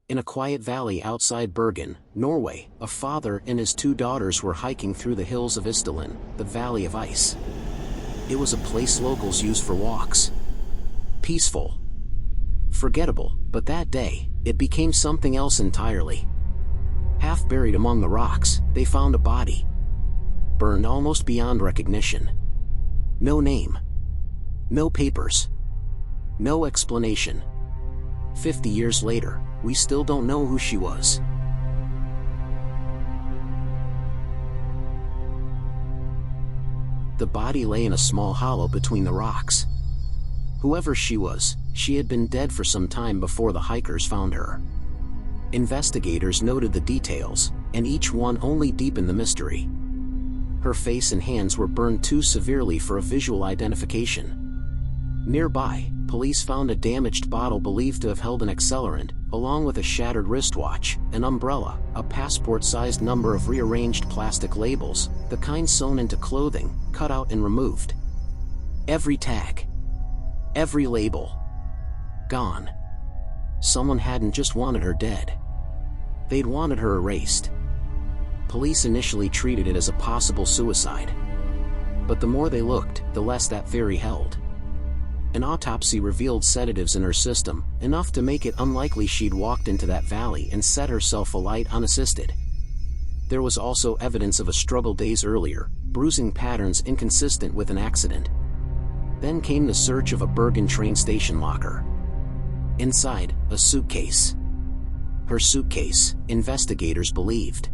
In a quiet valley outside Bergen, Norway, a father and his two daughters were hiking through the hills of Isdal, the Valley of Ice. It was a place locals used for walks. Peaceful. Forgettable, but that day, it became something else entirely. Half buried among the rocks, they found a body. Burned almost beyond recognition. No name. No papers. No explanation. 50 years later, we still don't know who she was. The body lay in a small hollow between the rocks. Whoever she was, she had been dead for some time before the hikers found her. Investigators noted the details, and each one only deepened the mystery. Her face and hands were burned too severely for a visual identification. Nearby, police found a damaged bottle believed to have held an accelerant, along with a shattered wristwatch, an umbrella, a passport-sized number of rearranged plastic labels, the kind sewn into clothing, cut out and removed. Every tag. Every label. Gone. Someone hadn't just wanted her dead. They'd wanted her erased. Police initially treated it as a possible suicide. But the more they looked, the less that theory held. An autopsy revealed sedatives in her system, enough to make it unlikely she'd walked into that valley and set herself alight unassisted. There was also evidence of a struggle days earlier, bruising patterns inconsistent with an accident. Then came the search of a Bergen train station locker. Inside, a suitcase. Her suitcase, investigators believed.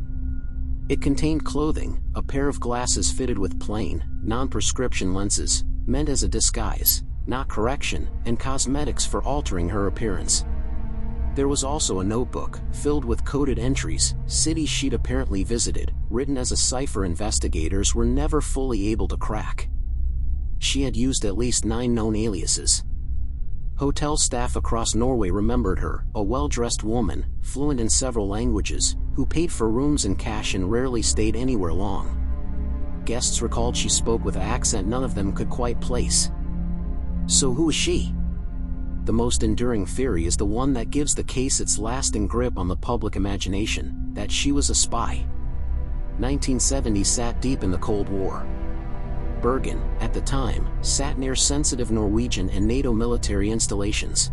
It contained clothing, a pair of glasses fitted with plain, non-prescription lenses, meant as a disguise, not correction, and cosmetics for altering her appearance. There was also a notebook, filled with coded entries, cities she'd apparently visited, written as a cipher investigators were never fully able to crack. She had used at least 9 known aliases. Hotel staff across Norway remembered her, a well-dressed woman, fluent in several languages, who paid for rooms in cash and rarely stayed anywhere long. Guests recalled she spoke with an accent none of them could quite place. So who is she? The most enduring theory is the one that gives the case its lasting grip on the public imagination, that she was a spy. 1970 sat deep in the Cold War. Bergen, at the time, sat near sensitive Norwegian and NATO military installations.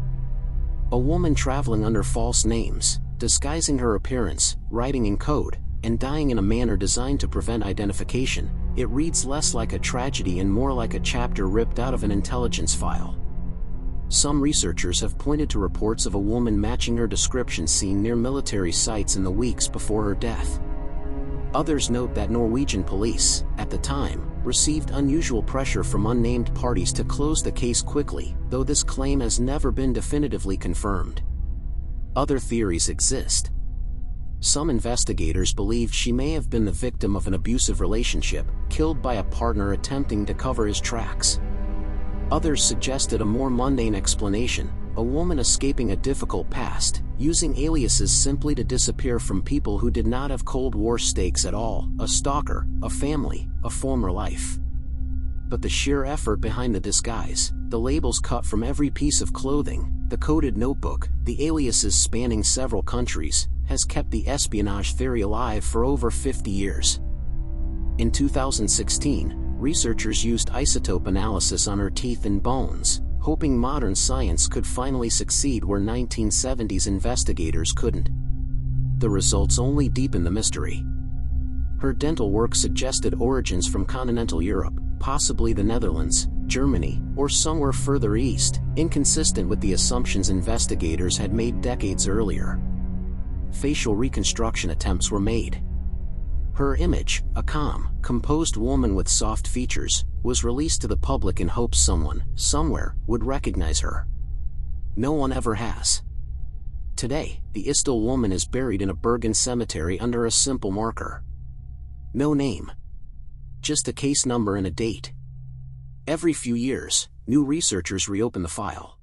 A woman traveling under false names, disguising her appearance, writing in code, and dying in a manner designed to prevent identification, it reads less like a tragedy and more like a chapter ripped out of an intelligence file. Some researchers have pointed to reports of a woman matching her description seen near military sites in the weeks before her death. Others note that Norwegian police, at the time, received unusual pressure from unnamed parties to close the case quickly, though this claim has never been definitively confirmed. Other theories exist. Some investigators believed she may have been the victim of an abusive relationship, killed by a partner attempting to cover his tracks. Others suggested a more mundane explanation, a woman escaping a difficult past, using aliases simply to disappear from people who did not have Cold War stakes at all, a stalker, a family, a former life. But the sheer effort behind the disguise, the labels cut from every piece of clothing, the coded notebook, the aliases spanning several countries, has kept the espionage theory alive for over 50 years. In 2016, researchers used isotope analysis on her teeth and bones, hoping modern science could finally succeed where 1970s investigators couldn't. The results only deepened the mystery. Her dental work suggested origins from continental Europe, possibly the Netherlands, Germany, or somewhere further east, inconsistent with the assumptions investigators had made decades earlier. Facial reconstruction attempts were made. Her image, a calm, composed woman with soft features, was released to the public in hopes someone, somewhere, would recognize her. No one ever has. Today, the Isdal Woman is buried in a Bergen cemetery under a simple marker. No name. Just a case number and a date. Every few years, new researchers reopen the file.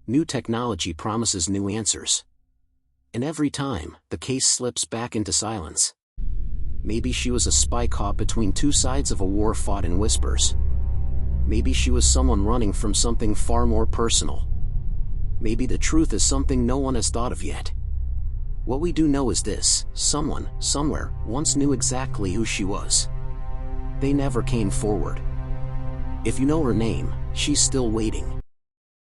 New technology promises new answers. And every time, the case slips back into silence. Maybe she was a spy caught between two sides of a war fought in whispers. Maybe she was someone running from something far more personal. Maybe the truth is something no one has thought of yet. What we do know is this: someone, somewhere, once knew exactly who she was. They never came forward. If you know her name, she's still waiting.